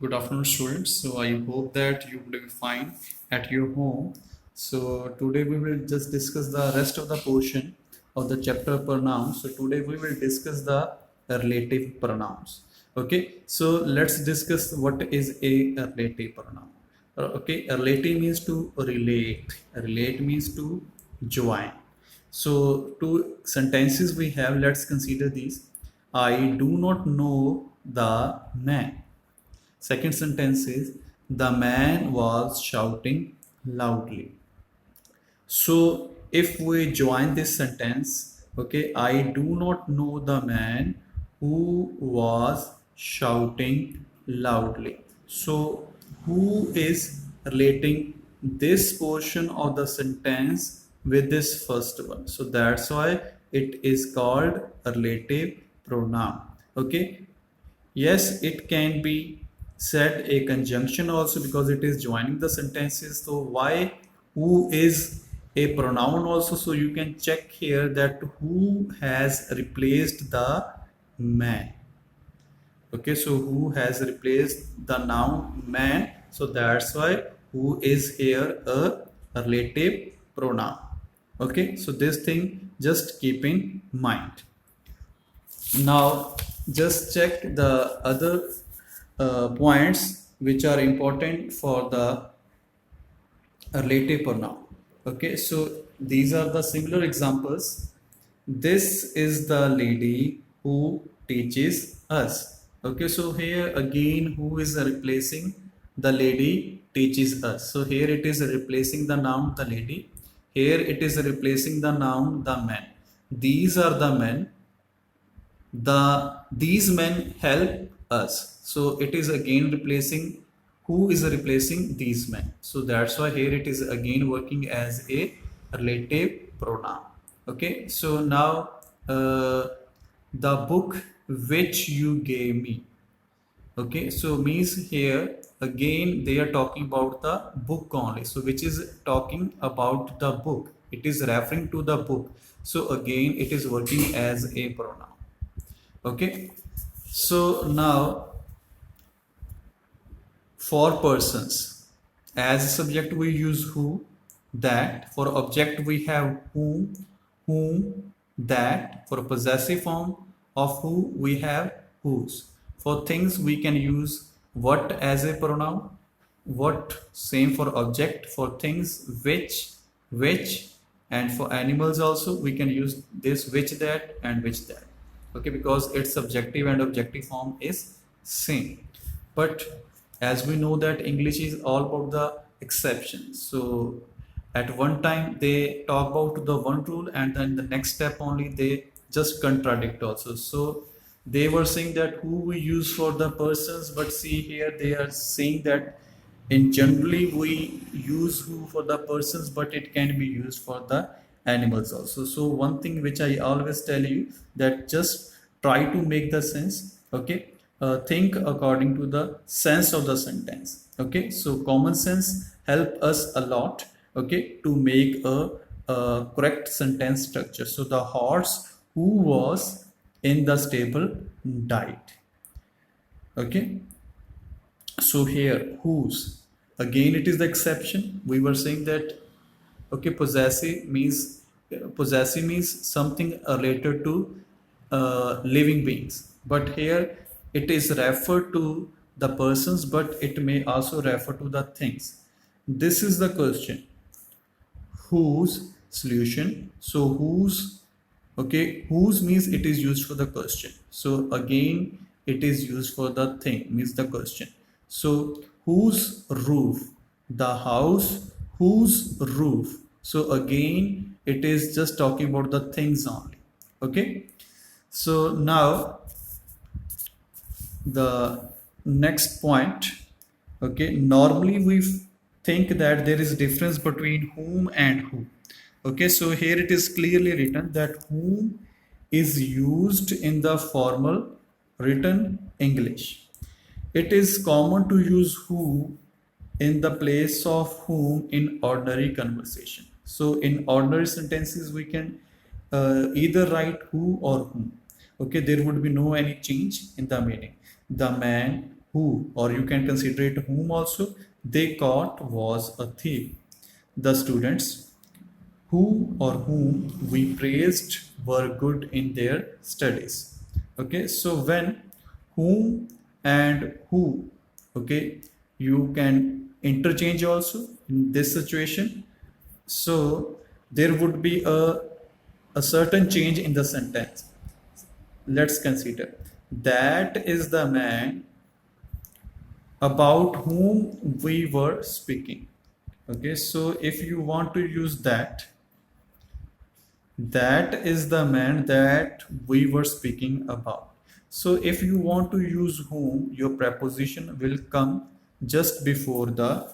Good afternoon, students. So I hope that you will be fine at your home. So today we will just discuss the rest of the portion of the chapter pronouns. So today we will discuss the relative pronouns. Okay. So let's discuss what is a relative pronoun. Okay. A relative means to relate. Relate means to join. So two sentences we have. Let's consider these. I do not know the man. Second sentence is the man was shouting loudly. So if we join this sentence, okay, I do not know the man who was shouting loudly. So who is relating this portion of the sentence with this first one? So that's why it is called a relative pronoun. Okay, yes, it can be said a conjunction also because it is joining the sentences. So why who is a pronoun also? So you can check here that who has replaced the man. Okay, so who has replaced the noun man? So that's why who is here a relative pronoun. Okay, so this thing just keep in mind. Now, just check the other points which are important for the relative pronoun. Okay, so these are the similar examples. This is the lady who teaches us. Okay, so here again, who is replacing the lady teaches us? So here it is replacing the noun the lady. Here it is replacing the noun the man. These are the men, these men help us. So it is again replacing, who is replacing these men. So that's why here it is again working as a relative pronoun. Okay, so now the book which you gave me. Okay, so means here again they are talking about the book only, so which is talking about the book, it is referring to the book. So again it is working as a pronoun. Okay, so now for persons, as a subject we use who, that. For object we have whom, that. For possessive form of who we have whose. For things we can use what as a pronoun, what. Same for object. For things which, and for animals also we can use this which, that, and which, that. Okay, because its subjective and objective form is same. But as we know that English is all about the exceptions, so at one time they talk about the one rule and then the next step only they just contradict also. So they were saying that who we use for the persons, but see here they are saying that in generally we use who for the persons, but it can be used for the animals also. So one thing which I always tell you, that just try to make the sense. Okay, think according to the sense of the sentence. Okay, so common sense help us a lot, okay, to make a correct sentence structure. So the horse who was in the stable died. Okay, so here whose, again it is the exception. We were saying that, okay, possessive means something related to living beings, but here it is referred to the persons, but it may also refer to the things. This is the question, whose solution. So whose, okay, whose means it is used for the question. So again it is used for the thing, means the question. So whose roof, the house whose roof. So again it is just talking about the things only. Okay, so now the next point. Okay, normally we think that there is difference between whom and who. Okay, so here it is clearly written that whom is used in the formal written English. It is common to use who in the place of whom in ordinary conversation. So in ordinary sentences we can either write who or whom. Okay, there would be no any change in the meaning. The man, who, or you can consider it whom also, they caught was a thief. The students who or whom we praised were good in their studies. Okay, so when whom and who, okay, you can interchange also in this situation. So there would be a certain change in the sentence. Let's consider that is the man about whom we were speaking. Okay, so if you want to use that, that is the man that we were speaking about. So if you want to use whom, your preposition will come just before the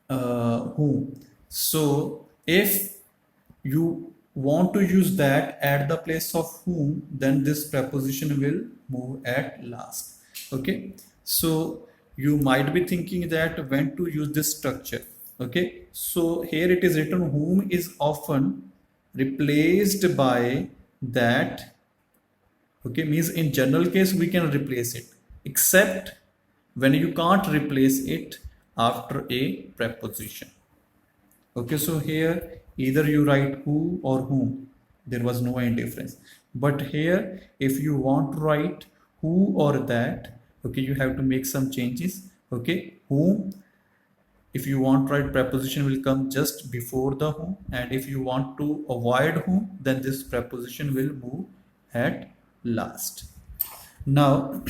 whom. So if you want to use that at the place of whom, then this preposition will move at last. Okay, so you might be thinking that when to use this structure. Okay, so here it is written whom is often replaced by that. Okay, means in general case we can replace it, except when you can't replace it after a preposition. Okay, so here either you write who or whom, there was no any difference. But here if you want to write who or that, okay, you have to make some changes. Okay, whom, if you want to write preposition will come just before the whom, and if you want to avoid whom, then this preposition will move at last. Now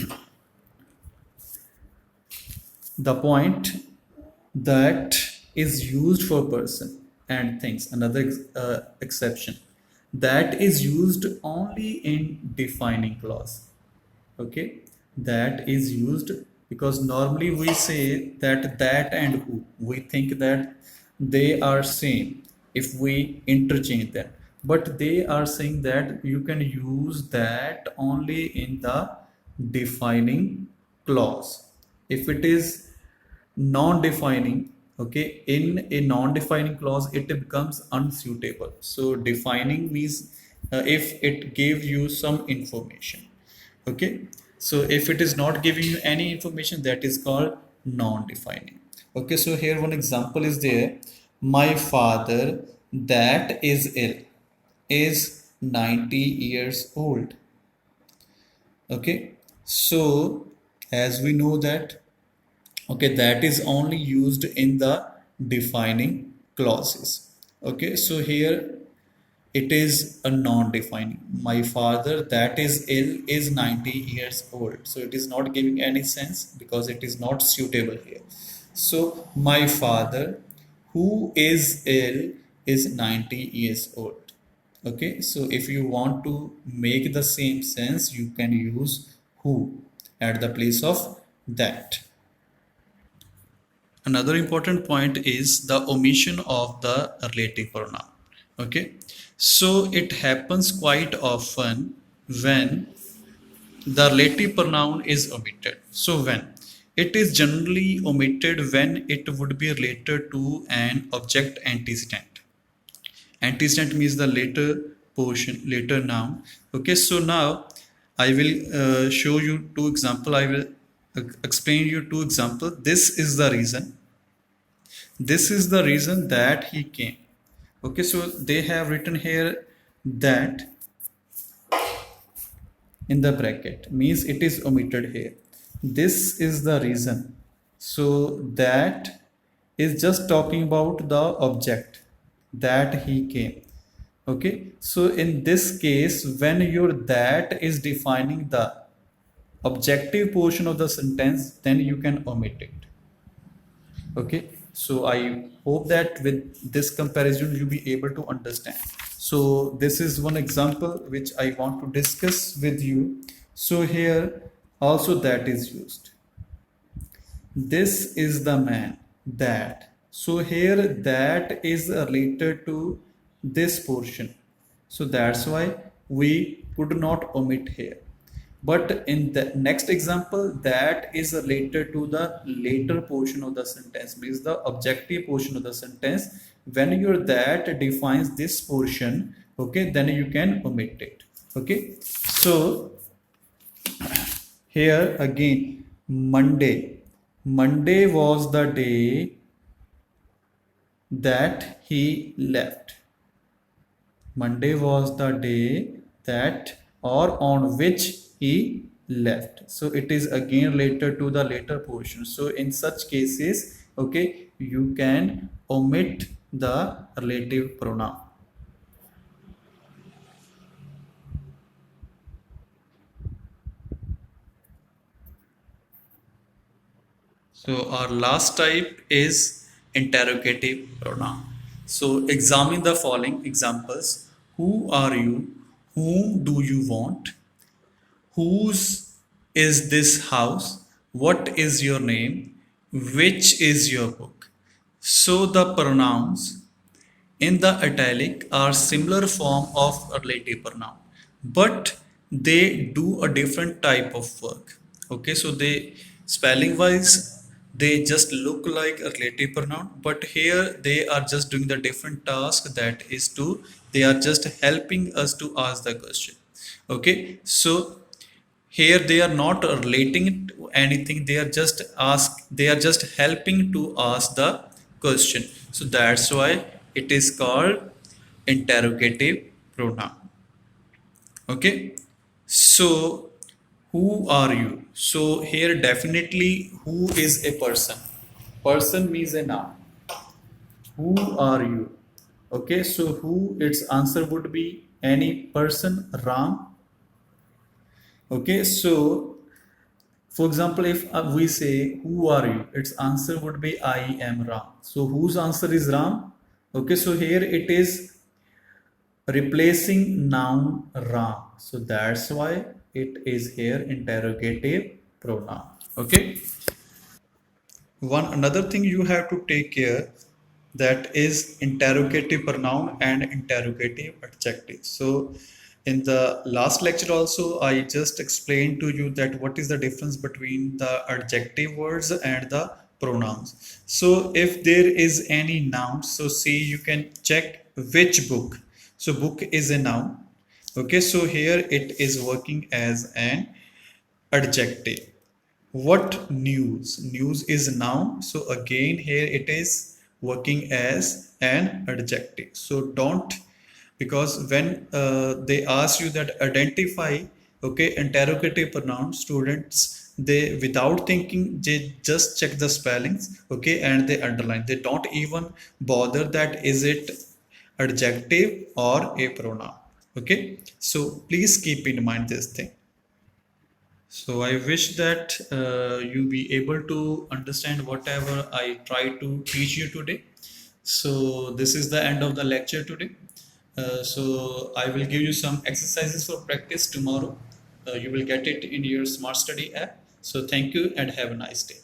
the point that is used for person and things, another exception, that is used only in defining clause. Okay, that is used because normally we say that and who, we think that they are same if we interchange them, but they are saying that you can use that only in the defining clause. If it is non-defining, okay, in a non-defining clause it becomes unsuitable. So defining means if it gives you some information. Okay, so if it is not giving you any information, that is called non-defining. Okay, so here one example is there. My father that is ill is 90 years old. Okay, so as we know that, okay, that is only used in the defining clauses. Okay, so here it is a non-defining. My father that is ill is 90 years old, so it is not giving any sense because it is not suitable here. So my father who is ill is 90 years old. Okay, so if you want to make the same sense, you can use who at the place of that. Another important point is the omission of the relative pronoun. Okay, so it happens quite often when the relative pronoun is omitted. So when it is generally omitted when it would be related to an object antecedent. Antecedent means the later portion, later noun. Okay, so now I will show you two example. I will explain you two example. This is the reason. This is the reason that he came. Okay, so they have written here that in the bracket, means it is omitted here. This is the reason. So that is just talking about the object that he came. Okay, so in this case, when your that is defining the objective portion of the sentence, then you can omit it. Okay, so I hope that with this comparison you'll be able to understand. So this is one example which I want to discuss with you. So here also that is used. This is the man that. So here that is related to this portion. So that's why we could not omit here. But in the next example, that is related to the later portion of the sentence, means the objective portion of the sentence. When your that defines this portion, okay, then you can omit it. Okay, so Here again, Monday. Monday was the day that he left. Monday was the day that or on which he left. So it is again related to the later portion. So in such cases, okay, you can omit the relative pronoun. So our last type is interrogative pronoun. So examine the following examples. Who are you? Whom do you want? Whose is this house? What is your name? Which is your book? So the pronouns in the italic are similar form of a relative pronoun, but they do a different type of work. Okay, so they spelling wise they just look like a relative pronoun, but here they are just doing the different task, that is to they are just helping us to ask the question. Okay, so here they are not relating to anything, they are just helping to ask the question. So that's why it is called interrogative pronoun. Okay, so who are you? So here definitely who is a person. Person means a noun. Who are you? Okay, so who, its answer would be any person. Ram. Okay, so for example, if we say, who are you? Its answer would be, I am Ram. So, whose answer is Ram? Okay, so here it is replacing noun Ram. So, that's why it is here interrogative pronoun. Okay. One another thing you have to take care, that is interrogative pronoun and interrogative adjective. So in the last lecture also I just explained to you that what is the difference between the adjective words and the pronouns. So if there is any noun, so see you can check which book. So book is a noun. Okay, so here it is working as an adjective. What news? News is noun. So again here it is working as an adjective. So don't, because when they ask you that identify, okay, interrogative pronoun, students they without thinking they just check the spellings, okay, and they underline. They don't even bother that is it adjective or a pronoun. Okay, so please keep in mind this thing. So I wish that you be able to understand whatever I try to teach you today. So this is the end of the lecture today. So I will give you some exercises for practice tomorrow. You will get it in your Smart Study app. So thank you and have a nice day.